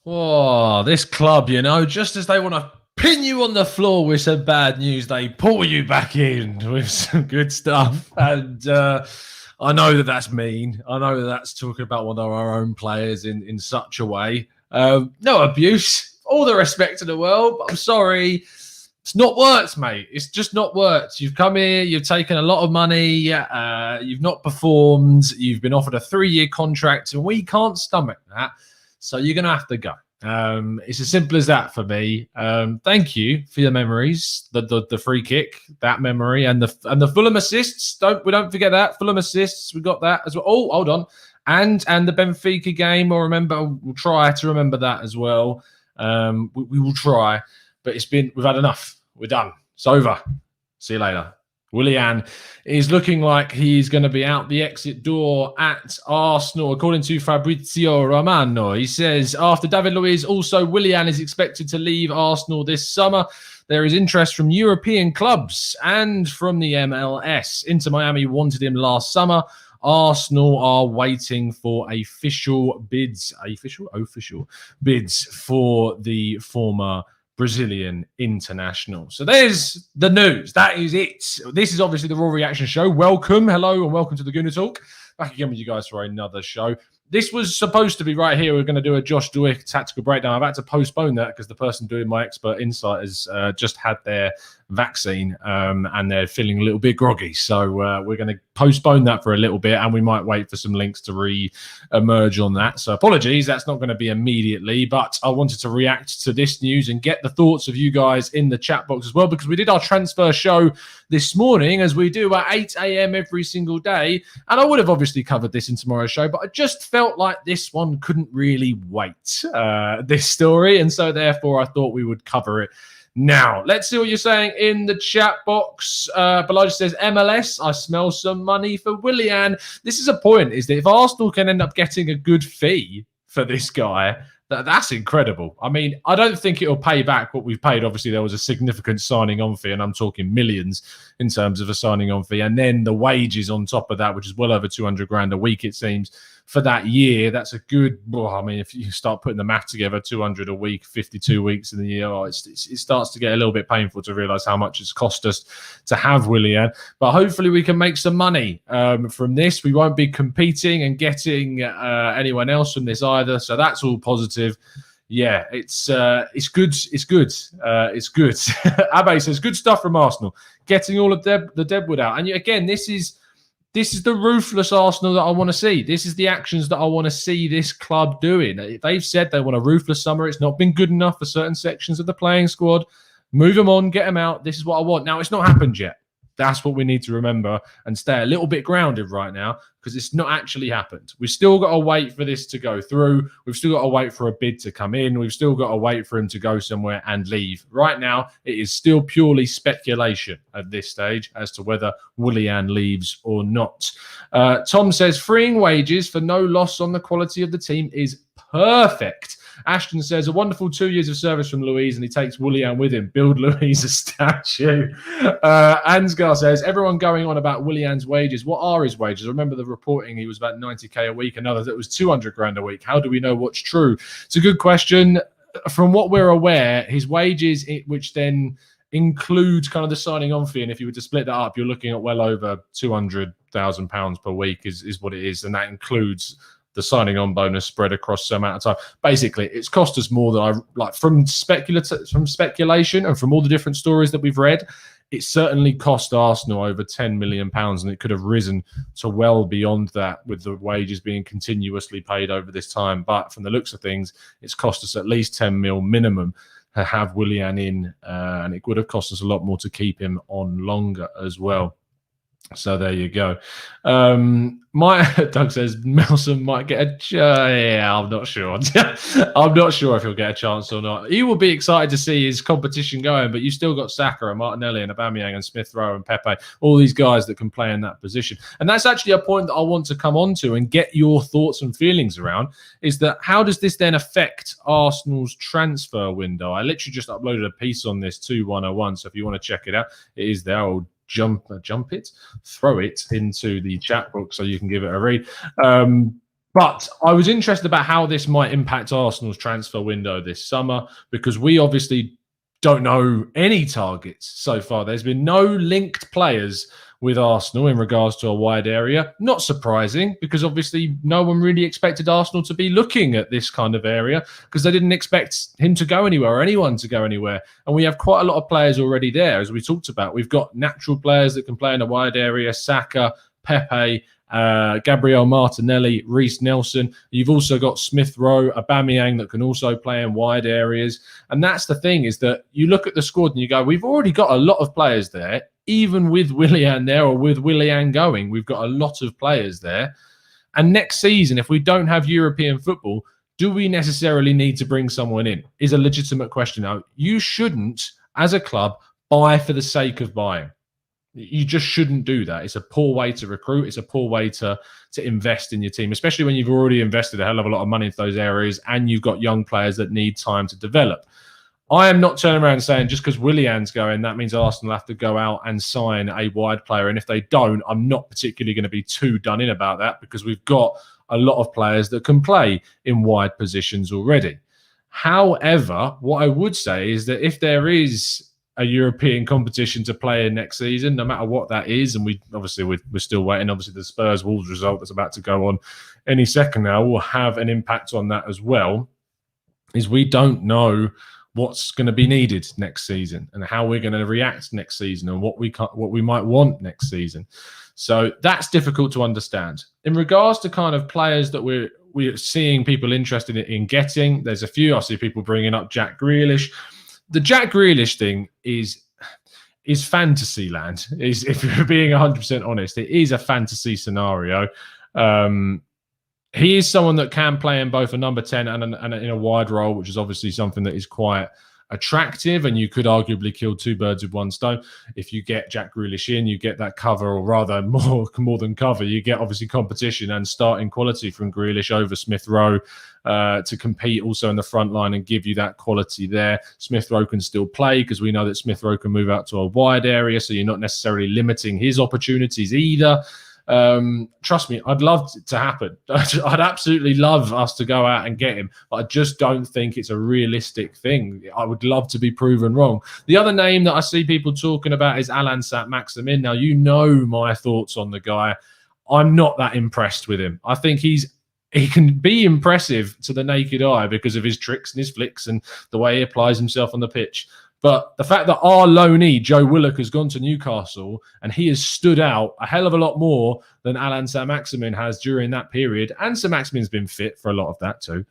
Oh, this club, just as they want to pin you on the floor with some bad news, they pull you back in with some good stuff. And I know that that's mean. I know that that's talking about one of our own players in such a way. No abuse. All the respect in the world, but I'm sorry. It's not worked, mate. It's just not worked. You've come here, you've taken a lot of money, you've not performed, you've been offered a 3-year contract, and we can't stomach that. So you're going to have to go. It's as simple as that for me. Thank you for your memories, the free kick, that memory, and the Fulham assists. Don't forget that Fulham assists. We got that as well. Oh, hold on, and the Benfica game. We'll try to remember that as well. We will try, but we've had enough. We're done. It's over. See you later. Willian is looking like he's going to be out the exit door at Arsenal, according to Fabrizio Romano. He says, after David Luiz, also Willian is expected to leave Arsenal this summer. There is interest from European clubs and from the MLS. Inter Miami wanted him last summer. Arsenal are waiting for official bids for the former Brazilian international. So there's the news. That is it. This is obviously the Raw Reaction Show. Welcome. Hello and welcome to the Gooner Talk. Back again with you guys for another show. This was supposed to be right here. We're going to do a Josh Dewick tactical breakdown. I've had to postpone that because the person doing my expert insight has just had their vaccine and they're feeling a little bit groggy. So we're going to postpone that for a little bit, and we might wait for some links to re-emerge on that. So apologies, that's not going to be immediately, but I wanted to react to this news and get the thoughts of you guys in the chat box as well, because we did our transfer show this morning, as we do at 8 a.m. every single day. And I would have obviously covered this in tomorrow's show, but I just felt like this one couldn't really wait, this story. And so therefore I thought we would cover it now. Let's see what you're saying in the chat box. Below says, MLS, I smell some money for Willian. This is a point, is that if Arsenal can end up getting a good fee for this guy, that's incredible. I mean, I don't think it'll pay back what we've paid. Obviously, there was a significant signing on fee, and I'm talking millions in terms of a signing on fee. And then the wages on top of that, which is well over 200 grand a week, it seems, for that year. That's a good, I mean, if you start putting the math together, 200 a week, 52 weeks in the year, it starts to get a little bit painful to realize how much it's cost us to have Willian. But hopefully we can make some money from this. We won't be competing and getting anyone else from this either. So that's all positive. Yeah, it's good. It's good. It's good. Abe says, good stuff from Arsenal. Getting all of the deadwood out. And again, this is the ruthless Arsenal that I want to see. This is the actions that I want to see this club doing. They've said they want a ruthless summer. It's not been good enough for certain sections of the playing squad. Move them on, get them out. This is what I want. Now, it's not happened yet. That's what we need to remember and stay a little bit grounded right now, because it's not actually happened. We've still got to wait for this to go through. We've still got to wait for a bid to come in. We've still got to wait for him to go somewhere and leave. Right now, it is still purely speculation at this stage as to whether Willian leaves or not. Tom says, freeing wages for no loss on the quality of the team is perfect. Ashton says, a wonderful 2 years of service from Louise, and he takes Willian with him. Build Louise a statue. Ansgar says, everyone going on about Willian's wages. What are his wages? I remember the reporting he was about 90k a week, another that was 200 grand a week. How do we know what's true? It's a good question. From what we're aware, his wages, which then includes kind of the signing on fee, and if you were to split that up, you're looking at well over £200,000 per week is what it is, and that includes the signing on bonus spread across some amount of time. Basically, it's cost us more than I like from speculation and from all the different stories that we've read. It certainly cost Arsenal over £10 million, and it could have risen to well beyond that with the wages being continuously paid over this time. But from the looks of things, it's cost us at least 10 mil minimum to have Willian in, and it would have cost us a lot more to keep him on longer as well. So there you go. Doug says Melson might get a yeah, I'm not sure. I'm not sure if he'll get a chance or not. He will be excited to see his competition going, but you've still got Saka and Martinelli and Aubameyang and Smith Rowe and Pepe, all these guys that can play in that position. And that's actually a point that I want to come on to and get your thoughts and feelings around, is that how does this then affect Arsenal's transfer window? I literally just uploaded a piece on this to 101, so if you want to check it out, it is there. I'll throw it into the chat book so you can give it a read. But I was interested about how this might impact Arsenal's transfer window this summer, because we obviously don't know any targets so far. There's been no linked players with Arsenal in regards to a wide area. Not surprising, because obviously no one really expected Arsenal to be looking at this kind of area, because they didn't expect him to go anywhere or anyone to go anywhere. And we have quite a lot of players already there, as we talked about. We've got natural players that can play in a wide area: Saka, Pepe, Gabriel Martinelli, Reece Nelson. You've also got Smith Rowe, Aubameyang that can also play in wide areas. And that's the thing, is that you look at the squad and you go, we've already got a lot of players there. Even with Willian there, or with Willian going, we've got a lot of players there. And next season, if we don't have European football, do we necessarily need to bring someone in? Is a legitimate question. Now, you shouldn't, as a club, buy for the sake of buying. You just shouldn't do that. It's a poor way to recruit. It's a poor way to invest in your team, especially when you've already invested a hell of a lot of money into those areas and you've got young players that need time to develop. I am not turning around and saying just because Willian's going, that means Arsenal have to go out and sign a wide player. And if they don't, I'm not particularly going to be too done in about that, because we've got a lot of players that can play in wide positions already. However, what I would say is that if there is a European competition to play in next season, no matter what that is, and we're still waiting. Obviously, the Spurs-Wolves result that's about to go on any second now will have an impact on that as well. Is we don't know what's going to be needed next season and how we're going to react next season and what we might want next season. So that's difficult to understand. In regards to kind of players that we're seeing people interested in getting, there's a few. I see people bringing up Jack Grealish. The Jack Grealish thing is fantasy land. If you're being 100% honest, it is a fantasy scenario. He is someone that can play in both a number 10 and in a wide role, which is obviously something that is quite attractive, and you could arguably kill two birds with one stone. If you get Jack Grealish in, you get that cover, or rather more than cover. You get obviously competition and starting quality from Grealish over Smith Rowe to compete also in the front line and give you that quality there. Smith Rowe can still play, because we know that Smith Rowe can move out to a wide area, so you're not necessarily limiting his opportunities either. Trust me, I'd love it to happen. I'd absolutely love us to go out and get him, but I just don't think it's a realistic thing. I would love to be proven wrong. The other name that I see people talking about is Alan Saint-Maximin. Now, you know my thoughts on the guy. I'm not that impressed with him. I think he can be impressive to the naked eye because of his tricks and his flicks and the way he applies himself on the pitch. But the fact that our loanee, Joe Willock, has gone to Newcastle and he has stood out a hell of a lot more than Alan Saint-Maximin has during that period. And Saint-Maximin's been fit for a lot of that too.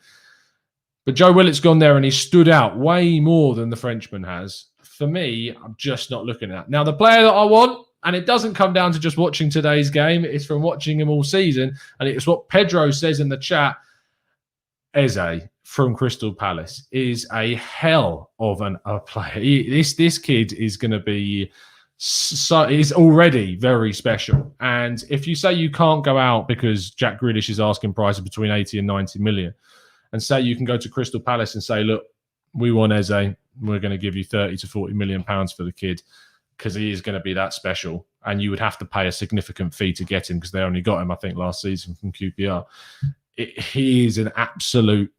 But Joe Willock's gone there and he stood out way more than the Frenchman has. For me, I'm just not looking at that. Now, the player that I want, and it doesn't come down to just watching today's game, it's from watching him all season. And it's what Pedro says in the chat. Eze from Crystal Palace is a hell of a player. This kid is going to be is already very special. And if you say you can't go out because Jack Grealish is asking prices between 80 and 90 million, and say you can go to Crystal Palace and say, look, we want Eze, we're going to give you 30 to 40 million pounds for the kid because he is going to be that special. And you would have to pay a significant fee to get him because they only got him, I think, last season from QPR. He is an absolute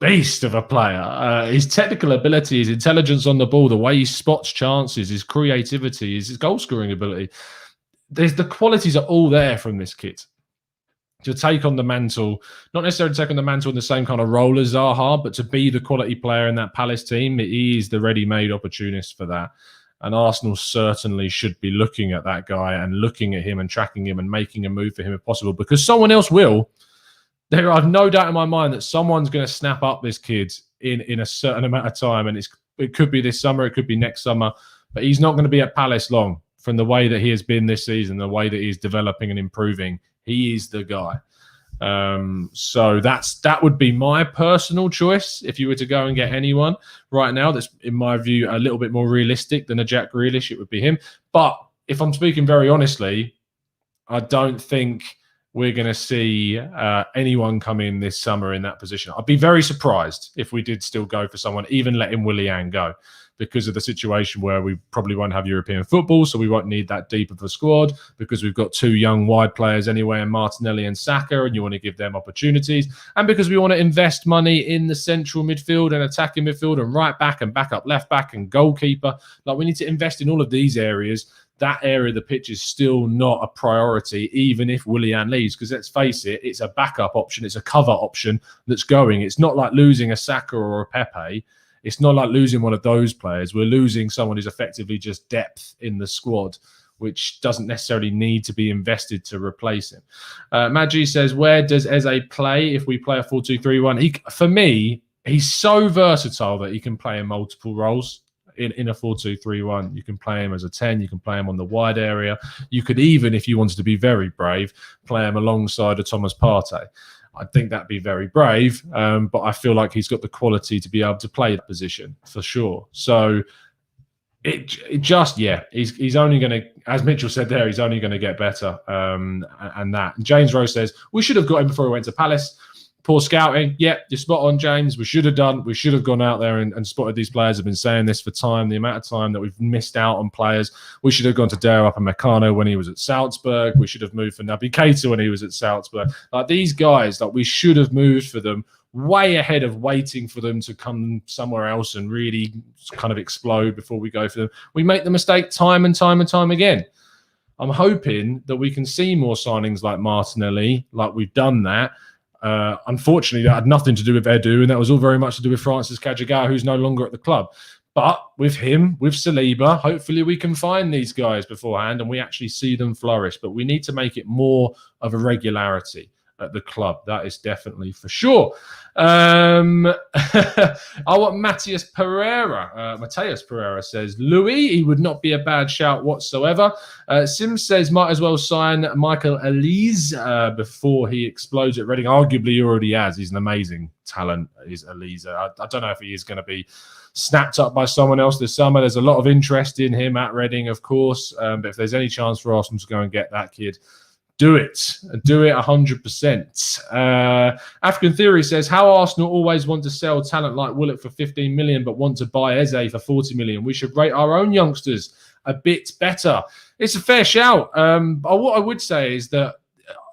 beast of a player. His technical ability, his intelligence on the ball, the way he spots chances, his creativity, his goal-scoring ability. The qualities are all there from this kid to take on the mantle, not necessarily to take on the mantle in the same kind of role as Zaha, but to be the quality player in that Palace team. He is the ready-made opportunist for that. And Arsenal certainly should be looking at that guy and looking at him and tracking him and making a move for him if possible, because someone else will. There are no doubt in my mind that someone's going to snap up this kid in a certain amount of time. And it could be this summer, it could be next summer, but he's not going to be at Palace long. From the way that he has been this season, the way that he's developing and improving, he is the guy. So that would be my personal choice if you were to go and get anyone right now that's, in my view, a little bit more realistic than a Jack Grealish. It would be him. But if I'm speaking very honestly, I don't think we're going to see anyone come in this summer in that position. I'd be very surprised if we did still go for someone, even letting Willian go, because of the situation where we probably won't have European football, so we won't need that deep of a squad, because we've got 2 young wide players anyway in Martinelli and Saka, and you want to give them opportunities, and because we want to invest money in the central midfield and attacking midfield and right back and backup left back and goalkeeper. Like, we need to invest in all of these areas. That area of the pitch is still not a priority, even if Willian leaves, because let's face it, it's a backup option, it's a cover option that's going. It's not like losing a Saka or a Pepe. It's not like losing one of those players. We're losing someone who's effectively just depth in the squad, which doesn't necessarily need to be invested to replace him. Maggie says, where does Eze play if we play a 4-2-3-1? For me, he's so versatile that he can play in multiple roles. In a 4-2-3-1, you can play him as a 10, you can play him on the wide area. You could even, if you wanted to be very brave, play him alongside a Thomas Partey. I think that'd be very brave, but I feel like he's got the quality to be able to play that position for sure. So he's only going to, as Mitchell said there, he's only going to get better. And that. James Rose says, we should have got him before we went to Palace. Poor scouting. Yeah, you're spot on, James. We should have gone out there and spotted these players. I've been saying this for time. The amount of time that we've missed out on players. We should have gone to Dare Up and Meccano when he was at Salzburg. We should have moved for Naby Keita when he was at Salzburg. Like, these guys, like, we should have moved for them way ahead of waiting for them to come somewhere else and really kind of explode before we go for them. We make the mistake time and time and time again. I'm hoping that we can see more signings like Martinelli, like we've done that. Unfortunately, that had nothing to do with Edu, and that was all very much to do with Francis Cajagao, who's no longer at the club. But with him, with Saliba, hopefully we can find these guys beforehand and we actually see them flourish. But we need to make it more of a regularity at the club. That is definitely for sure. I want Matias Pereira says, Louis, he would not be a bad shout whatsoever. Sims says, might as well sign Michael Elise before he explodes at Reading. Arguably, he already has. He's an amazing talent, is Elise. I don't know if he is going to be snapped up by someone else this summer. There's a lot of interest in him at Reading, of course. But if there's any chance for Arsenal to go and get that kid, do it 100%. African Theory says, how Arsenal always want to sell talent like Willock for 15 million but want to buy Eze for 40 million. We should rate our own youngsters a bit better. It's a fair shout. What I would say is that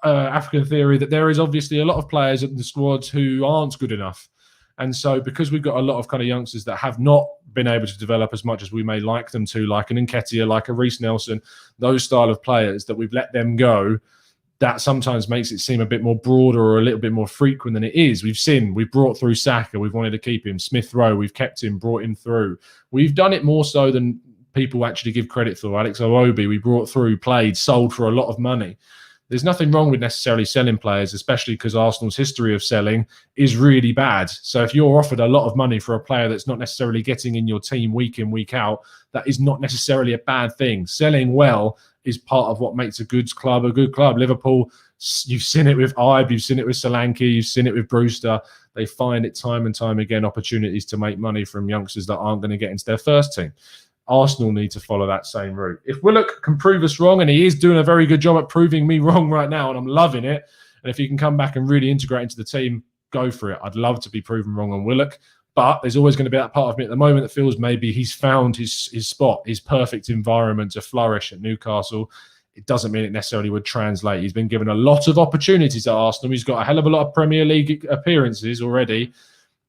African Theory, that there is obviously a lot of players in the squad who aren't good enough. And so because we've got a lot of kind of youngsters that have not been able to develop as much as we may like them to, like an Nketiah, like a Reece Nelson, those style of players that we've let them go, that sometimes makes it seem a bit more broader or a little bit more frequent than it is. We've brought through Saka, we've wanted to keep him. Smith Rowe, we've kept him, brought him through. We've done it more so than people actually give credit for. Alex Iwobi, we brought through, played, sold for a lot of money. There's nothing wrong with necessarily selling players, especially because Arsenal's history of selling is really bad. So if you're offered a lot of money for a player that's not necessarily getting in your team week in, week out, that is not necessarily a bad thing. Selling well is part of what makes a good club a good club. Liverpool, you've seen it with Ibe, you've seen it with Solanke, you've seen it with Brewster. They find it time and time again, opportunities to make money from youngsters that aren't going to get into their first team. Arsenal need to follow that same route. If Willock can prove us wrong, and he is doing a very good job at proving me wrong right now, and I'm loving it, and if he can come back and really integrate into the team, go for it. I'd love to be proven wrong on Willock, but there's always going to be that part of me at the moment that feels maybe he's found his spot, his perfect environment to flourish at Newcastle. It doesn't mean it necessarily would translate. He's been given a lot of opportunities at Arsenal. He's got a hell of a lot of Premier League appearances already,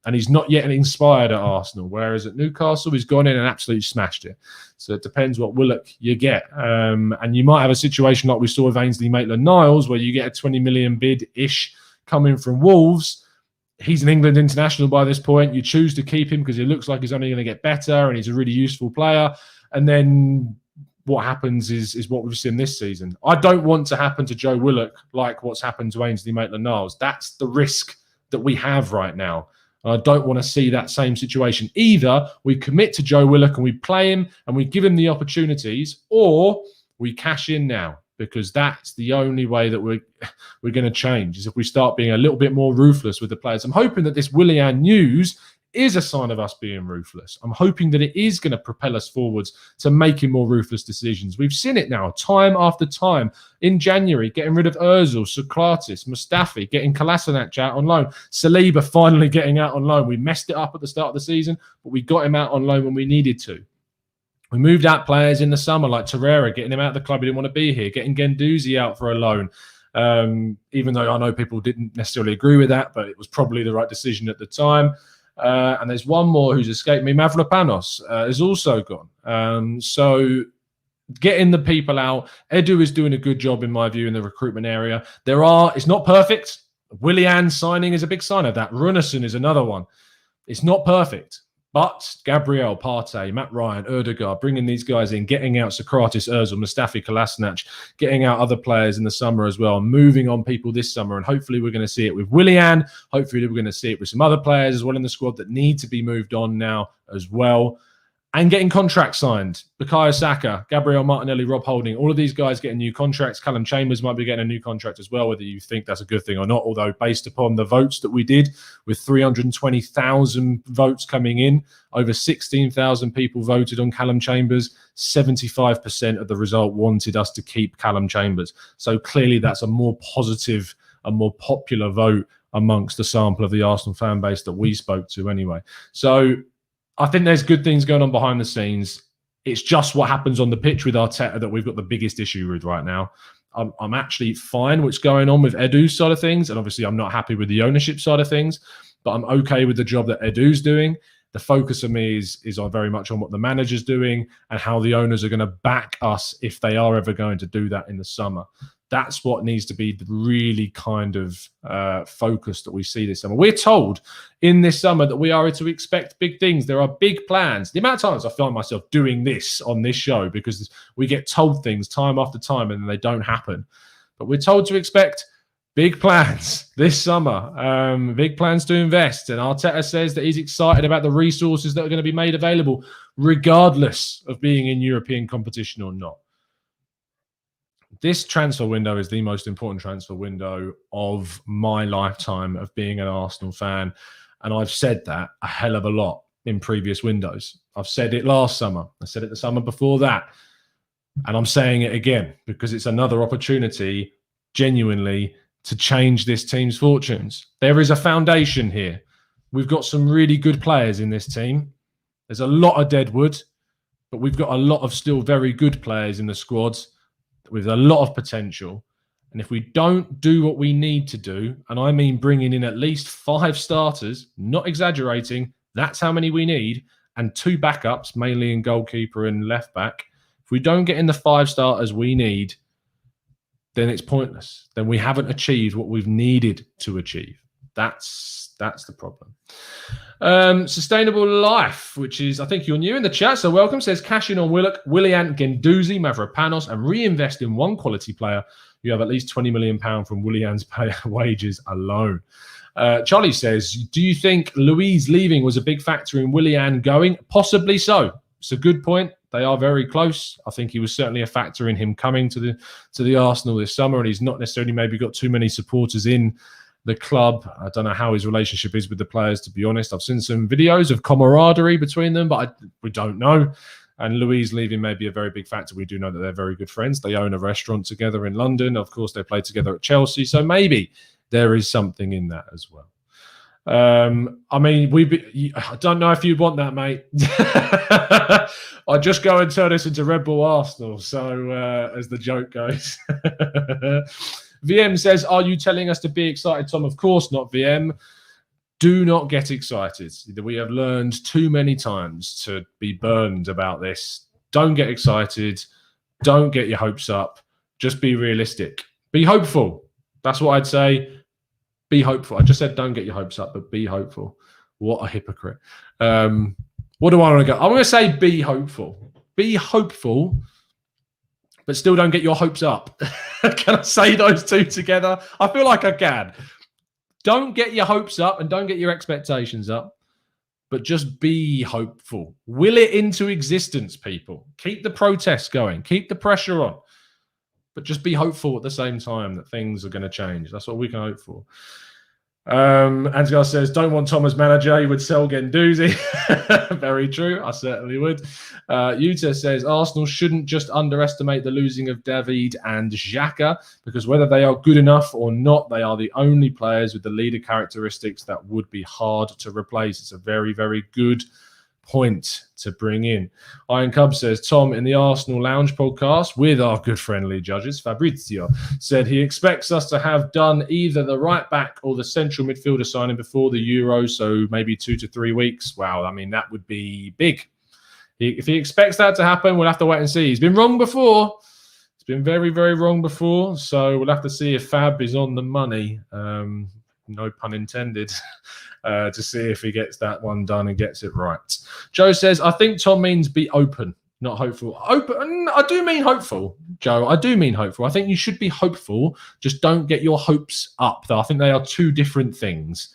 and he's not yet inspired at Arsenal, whereas at Newcastle, he's gone in and absolutely smashed it. So it depends what Willock you get. And you might have a situation like we saw with Ainsley Maitland-Niles, where you get a 20 million bid-ish coming from Wolves. He's an England international by this point. You choose to keep him because he looks like he's only going to get better and he's a really useful player. And then what happens is what we've seen this season. I don't want to happen to Joe Willock like what's happened to Ainsley Maitland-Niles. That's the risk that we have right now. I don't want to see that same situation. Either we commit to Joe Willock and we play him and we give him the opportunities, or we cash in now, because that's the only way that we're going to change, is if we start being a little bit more ruthless with the players. I'm hoping that this Willian news is a sign of us being ruthless. I'm hoping that it is going to propel us forwards to making more ruthless decisions. We've seen it now, time after time. In January, getting rid of Ozil, Sokratis, Mustafi, getting Kolasinac out on loan, Saliba finally getting out on loan. We messed it up at the start of the season, but we got him out on loan when we needed to. We moved out players in the summer like Torreira, getting him out of the club. He didn't want to be here. Getting Guendouzi out for a loan. Even though I know people didn't necessarily agree with that, but it was probably the right decision at the time. And there's one more who's escaped me. Mavropanos is also gone. So getting the people out. Edu is doing a good job, in my view, in the recruitment area. It's not perfect. Willian signing is a big sign of that. Runarsson is another one. It's not perfect. But Gabriel, Partey, Matt Ryan, Erdegaard, bringing these guys in, getting out Sokratis, Ozil, Mustafi, Kolasinac, getting out other players in the summer as well, moving on people this summer. And hopefully we're going to see it with Willian. Hopefully we're going to see it with some other players as well in the squad that need to be moved on now as well. And getting contracts signed. Bukayo Saka, Gabriel Martinelli, Rob Holding, all of these guys getting new contracts. Callum Chambers might be getting a new contract as well, whether you think that's a good thing or not. Although based upon the votes that we did, with 320,000 votes coming in, over 16,000 people voted on Callum Chambers. 75% of the result wanted us to keep Callum Chambers. So clearly that's a more positive, a more popular vote amongst the sample of the Arsenal fan base that we spoke to anyway. So I think there's good things going on behind the scenes. It's just what happens on the pitch with Arteta that we've got the biggest issue with right now. I'm actually fine what's going on with Edu's side of things. And obviously I'm not happy with the ownership side of things, but I'm okay with the job that Edu's doing. The focus of me is on very much on what the manager's doing and how the owners are going to back us if they are ever going to do that in the summer. That's what needs to be the really kind of focus that we see this summer. We're told in this summer that we are to expect big things. There are big plans. The amount of times I find myself doing this on this show because we get told things time after time and they don't happen. But we're told to expect big plans this summer, big plans to invest. And Arteta says that he's excited about the resources that are going to be made available, regardless of being in European competition or not. This transfer window is the most important transfer window of my lifetime of being an Arsenal fan. And I've said that a hell of a lot in previous windows. I've said it last summer. I said it the summer before that. And I'm saying it again because it's another opportunity, genuinely, to change this team's fortunes. There is a foundation here. We've got some really good players in this team. There's a lot of deadwood, but we've got a lot of still very good players in the squads with a lot of potential. And if we don't do what we need to do, and I mean bringing in at least 5 starters, not exaggerating, that's how many we need, and 2 backups, mainly in goalkeeper and left back. If we don't get in the 5 starters we need, then it's pointless. Then we haven't achieved what we've needed to achieve. That's the problem. Sustainable Life, which is, I think you're new in the chat, so welcome, says cash in on Willian, Guendouzi, Mavropanos, and reinvest in one quality player. You have at least £20 million from Willian's wages alone. Charlie says, do you think Luiz leaving was a big factor in Willian going? Possibly so. It's a good point. They are very close. I think he was certainly a factor in him coming to the Arsenal this summer, and he's not necessarily maybe got too many supporters in the club. I don't know how his relationship is with the players, to be honest. I've seen some videos of camaraderie between them, but we don't know. And Luiz leaving may be a very big factor. We do know that they're very good friends. They own a restaurant together in London. Of course, they play together at Chelsea. So maybe there is something in that as well. I mean, I don't know if you'd want that, mate. I'd just go and turn this into Red Bull Arsenal. So as the joke goes. VM says, are you telling us to be excited, Tom? Of course not, VM. Do not get excited. We have learned too many times to be burned about this. Don't get excited. Don't get your hopes up. Just be realistic. Be hopeful. That's what I'd say. Be hopeful. I just said don't get your hopes up, but be hopeful. What a hypocrite. What do I want to go? I'm going to say be hopeful. Be hopeful, but still don't get your hopes up. Can I say those two together? I feel like I can. Don't get your hopes up and don't get your expectations up, but just be hopeful. Will it into existence, people. Keep the protests going. Keep the pressure on. But just be hopeful at the same time that things are going to change. That's what we can hope for. Ansgar says, don't want Tom as manager. He would sell Guendouzi. Very true. I certainly would. Yuta says, Arsenal shouldn't just underestimate the losing of David and Xhaka, because whether they are good enough or not, they are the only players with the leader characteristics that would be hard to replace. It's a very, very good point to bring in. Iron Cub says, Tom, in the Arsenal Lounge podcast with our good friendly judges, Fabrizio, said he expects us to have done either the right back or the central midfielder signing before the Euro, so maybe 2 to 3 weeks. Wow, I mean, that would be big. If he expects that to happen, we'll have to wait and see. He's been wrong before. He's been very, very wrong before, so we'll have to see if Fab is on the money. No pun intended. To see if he gets that one done and gets it right. Joe says, I think Tom means be open, not hopeful. Open. I do mean hopeful, Joe. I do mean hopeful. I think you should be hopeful. Just don't get your hopes up, though. I think they are two different things.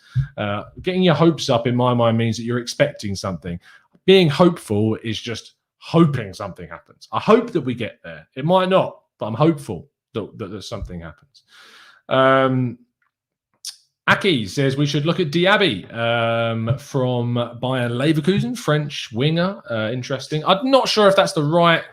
Getting your hopes up, in my mind, means that you're expecting something. Being hopeful is just hoping something happens. I hope that we get there. It might not, but I'm hopeful that something happens. Aki says we should look at Diaby from Bayern Leverkusen, French winger. Interesting. I'm not sure if that's the right.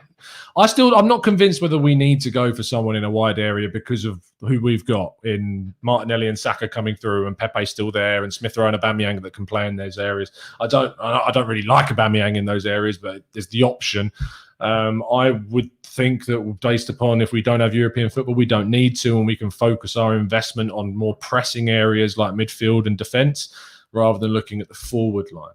I'm not convinced whether we need to go for someone in a wide area because of who we've got in Martinelli and Saka coming through, and Pepe still there, and Smith Rowe and Aubameyang that can play in those areas. I don't really like Aubameyang in those areas, but there's the option. I would think that based upon if we don't have European football, we don't need to, and we can focus our investment on more pressing areas like midfield and defence rather than looking at the forward line.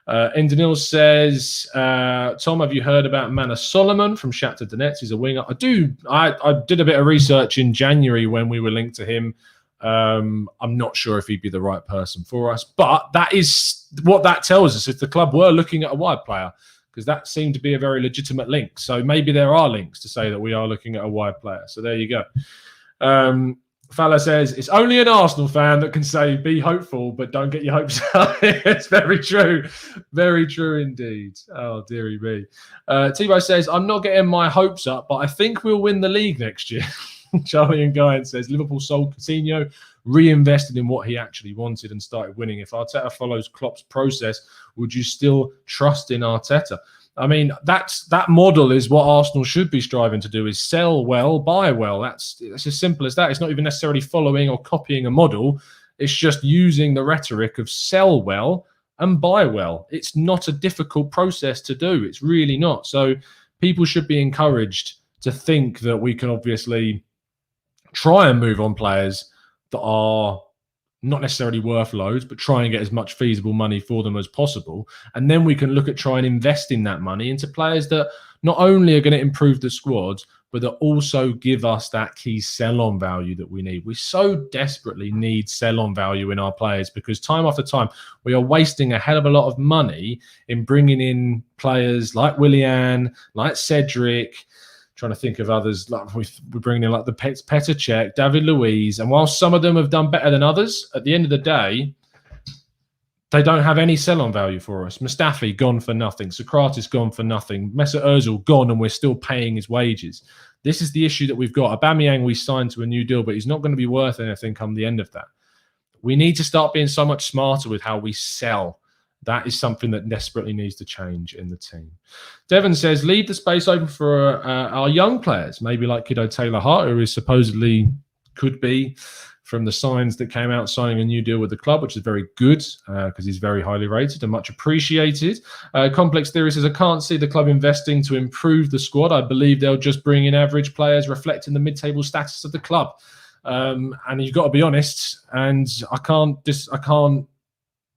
Endanil says, Tom, have you heard about Mana Solomon from Shakhtar Donetsk? He's a winger. I do. I did a bit of research in January when we were linked to him. I'm not sure if he'd be the right person for us, but that is what that tells us. If the club were looking at a wide player, because that seemed to be a very legitimate link. So maybe there are links to say that we are looking at a wide player. So there you go. Fella says, it's only an Arsenal fan that can say, be hopeful, but don't get your hopes up. It's very true. Very true indeed. Oh, dearie me. Tebow says, I'm not getting my hopes up, but I think we'll win the league next year. Charlie and Guyan says, Liverpool sold Coutinho, reinvested in what he actually wanted and started winning. If Arteta follows Klopp's process, would you still trust in Arteta? I mean, that model is what Arsenal should be striving to do, is sell well, buy well. That's as simple as that. It's not even necessarily following or copying a model. It's just using the rhetoric of sell well and buy well. It's not a difficult process to do. It's really not. So people should be encouraged to think that we can obviously try and move on players that are not necessarily worth loads, but try and get as much feasible money for them as possible. And then we can look at trying and investing that money into players that not only are going to improve the squad, but that also give us that key sell-on value that we need. We so desperately need sell-on value in our players because time after time, we are wasting a hell of a lot of money in bringing in players like Willian, like Cedric, trying to think of others, like we're bringing in like the Petr Cech, David Luiz, and while some of them have done better than others, at the end of the day, they don't have any sell-on value for us. Mustafi gone for nothing, Socrates gone for nothing, Mesut Ozil gone, and we're still paying his wages. This is the issue that we've got. Aubameyang we signed to a new deal, but he's not going to be worth anything come the end of that. We need to start being so much smarter with how we sell. That is something that desperately needs to change in the team. Devon says, leave the space open for our young players, maybe like Kiddo Taylor-Hart, who is supposedly could be from the signs that came out signing a new deal with the club, which is very good because he's very highly rated and much appreciated. Complex Theory says, I can't see the club investing to improve the squad. I believe they'll just bring in average players reflecting the mid-table status of the club. And you've got to be honest, and I can't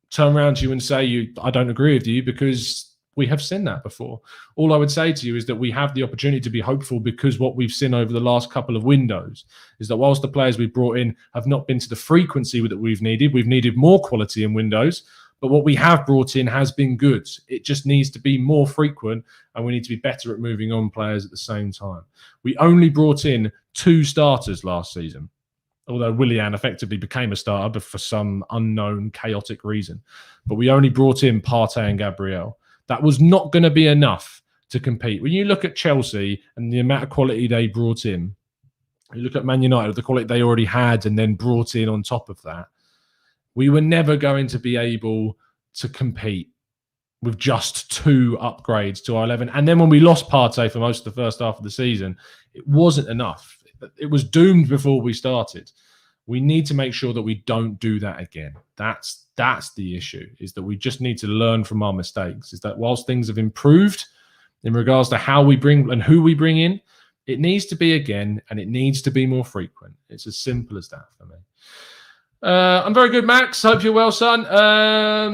turn around to you and say I don't agree with you because we have seen that before. All I would say to you is that we have the opportunity to be hopeful because what we've seen over the last couple of windows is that whilst the players we've brought in have not been to the frequency that we've needed more quality in windows, but what we have brought in has been good. It just needs to be more frequent and we need to be better at moving on players at the same time. We only brought in 2 starters last season, although Willian effectively became a starter but for some unknown chaotic reason. But we only brought in Partey and Gabriel. That was not going to be enough to compete. When you look at Chelsea and the amount of quality they brought in, you look at Man United, the quality they already had and then brought in on top of that, we were never going to be able to compete with just 2 upgrades to our 11. And then when we lost Partey for most of the first half of the season, it wasn't enough. It was doomed before we started. We need to make sure that we don't do that again. That's the issue, is that we just need to learn from our mistakes. Is that whilst things have improved in regards to how we bring and who we bring in, it needs to be again, and it needs to be more frequent. It's as simple as that for me. I'm very good, Max. Hope you're well, son.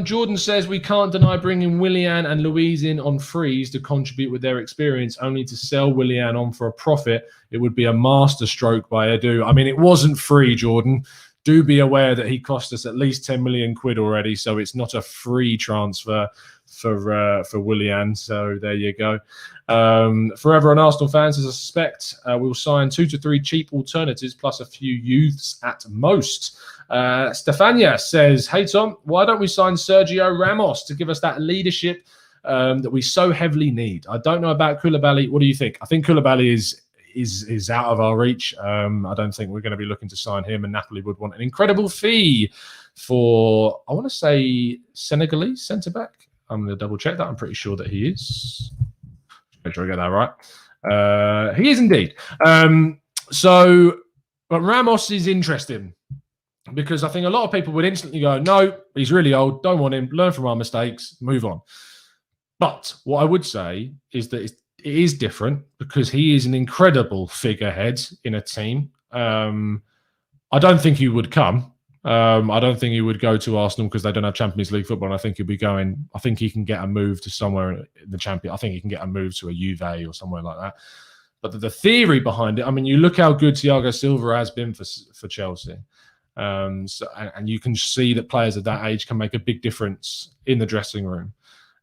Jordan says we can't deny bringing Willian and Louise in on frees to contribute with their experience, only to sell Willian on for a profit. It would be a master stroke by Edu. I mean, it wasn't free, Jordan. Do be aware that he cost us at least 10 million quid already, so it's not a free transfer for Willian. So there you go. Forever on Arsenal fans, as I suspect, we'll sign 2 to 3 cheap alternatives plus a few youths at most. Stefania says, hey Tom, why don't we sign Sergio Ramos to give us that leadership that we so heavily need? I don't know about Koulibaly. What do you think? I think Koulibaly is out of our reach. I don't think we're going to be looking to sign him, and Napoli would want an incredible fee for, I want to say, Senegalese centre-back. I'm going to double check that. I'm pretty sure that he is. Make sure I get that right. He is indeed. But Ramos is interesting, because I think a lot of people would instantly go, no, he's really old, don't want him, learn from our mistakes, move on. But what I would say is that it is different, because he is an incredible figurehead in a team. I don't think he would come. I don't think he would go to Arsenal because they don't have Champions League football. And I think he'll be going. I think he can get a move to somewhere in the Champions. I think he can get a move to a Juve or somewhere like that. But the theory behind it, I mean, you look how good Thiago Silva has been for Chelsea. And you can see that players at that age can make a big difference in the dressing room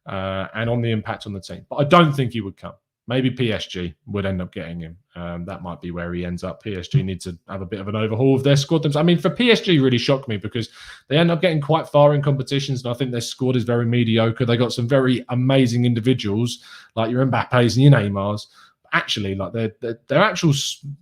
and on the impact on the team. But I don't think he would come. Maybe PSG would end up getting him. That might be where he ends up. PSG need to have a bit of an overhaul of their squad. I mean, for PSG, really shocked me because they end up getting quite far in competitions, and I think their squad is very mediocre. They got some very amazing individuals like your Mbappes and your Neymars. Actually, like their actual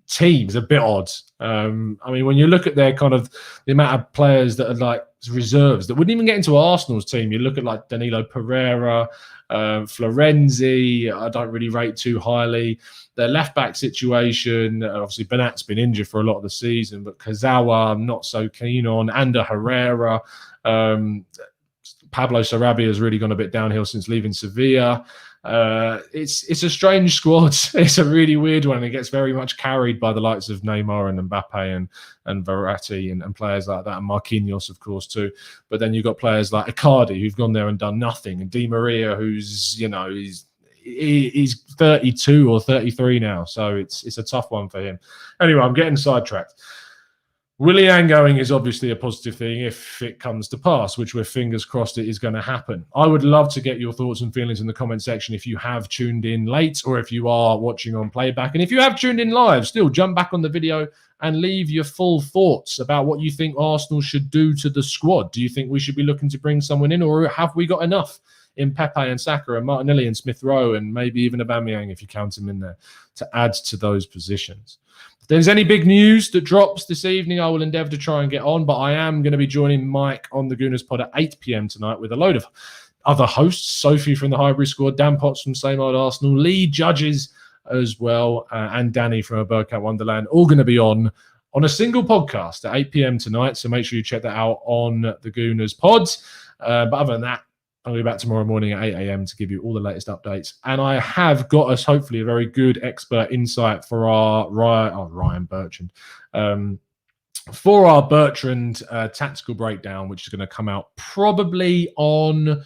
team is a bit odd. I mean, when you look at their kind of the amount of players that are like reserves that wouldn't even get into Arsenal's team, you look at like Danilo Pereira, Florenzi, I don't really rate too highly. Their left back situation, obviously Benat's been injured for a lot of the season, but Kazawa I'm not so keen on. Ander Herrera, Pablo Sarabia has really gone a bit downhill since leaving Sevilla. It's a strange squad. It's a really weird one. It gets very much carried by the likes of Neymar and Mbappe and Verratti and players like that, and Marquinhos, of course, too. But then you've got players like Icardi who've gone there and done nothing, and Di Maria, who's he's 32 or 33 now, so it's a tough one for him. Anyway, I'm getting sidetracked. Willian going is obviously a positive thing if it comes to pass, which we're fingers crossed it is going to happen. I would love to get your thoughts and feelings in the comment section if you have tuned in late or if you are watching on playback. And if you have tuned in live, still jump back on the video and leave your full thoughts about what you think Arsenal should do to the squad. Do you think we should be looking to bring someone in, or have we got enough in Pepe and Saka and Martinelli and Smith Rowe and maybe even Aubameyang if you count him in there to add to those positions? If there's any big news that drops this evening, I will endeavour to try and get on, but I am going to be joining Mike on the Gooners pod at 8 p.m. tonight with a load of other hosts, Sophie from the Highbury Squad, Dan Potts from Same Old Arsenal, Lee Judges as well, and Danny from A Birdcat Wonderland, all going to be on a single podcast at 8 p.m. tonight, so make sure you check that out on the Gooners pods. But other than that, I'll be back tomorrow morning at 8 a.m. to give you all the latest updates. And I have got us, hopefully, a very good expert insight for our Ryan Bertrand. For our Bertrand tactical breakdown, which is going to come out probably on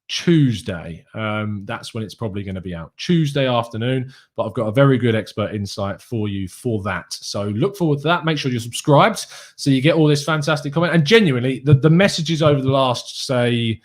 Tuesday. That's when it's probably going to be out, Tuesday afternoon. But I've got a very good expert insight for you for that. So look forward to that. Make sure you're subscribed so you get all this fantastic comment. And genuinely, the messages over the last, say,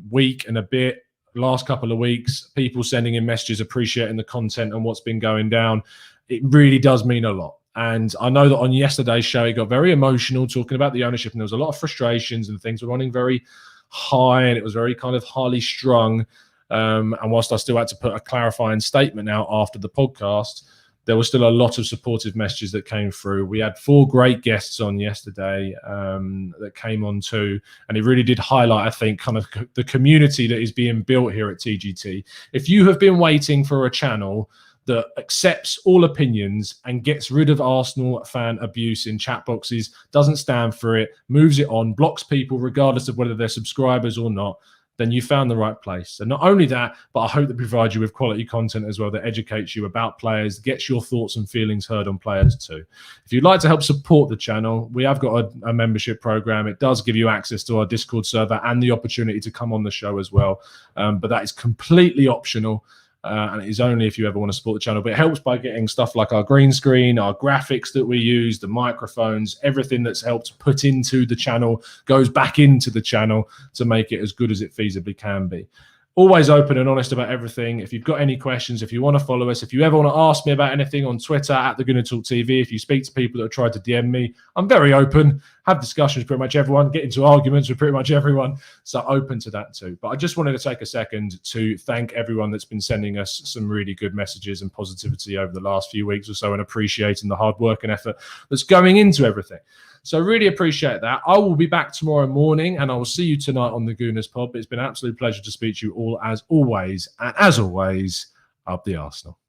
week and a bit, last couple of weeks, people sending in messages appreciating the content and what's been going down, it really does mean a lot. And I know that on yesterday's show it got very emotional talking about the ownership, and there was a lot of frustrations and things were running very high and it was very kind of highly strung, and whilst I still had to put a clarifying statement out after the podcast, there was still a lot of supportive messages that came through. We had 4 great guests on yesterday that came on too, and it really did highlight, I think, kind of the community that is being built here at TGT. If you have been waiting for a channel that accepts all opinions and gets rid of Arsenal fan abuse in chat boxes, doesn't stand for it, moves it on, blocks people regardless of whether they're subscribers or not, then you found the right place. And not only that, but I hope that provides you with quality content as well that educates you about players, gets your thoughts and feelings heard on players too. If you'd like to help support the channel, we have got a membership program. It does give you access to our Discord server and the opportunity to come on the show as well. But that is completely optional. And it is only if you ever want to support the channel. But it helps by getting stuff like our green screen, our graphics that we use, the microphones, everything that's helped put into the channel goes back into the channel to make it as good as it feasibly can be. Always open and honest about everything. If you've got any questions, if you want to follow us, if you ever want to ask me about anything on Twitter at the Gooner Talk TV, if you speak to people that have tried to DM me, I'm very open, have discussions with pretty much everyone, get into arguments with pretty much everyone. So open to that too. But I just wanted to take a second to thank everyone that's been sending us some really good messages and positivity over the last few weeks or so, and appreciating the hard work and effort that's going into everything. So really appreciate that. I will be back tomorrow morning, and I will see you tonight on the Gooners Pod. But it's been an absolute pleasure to speak to you all as always. And as always, up the Arsenal.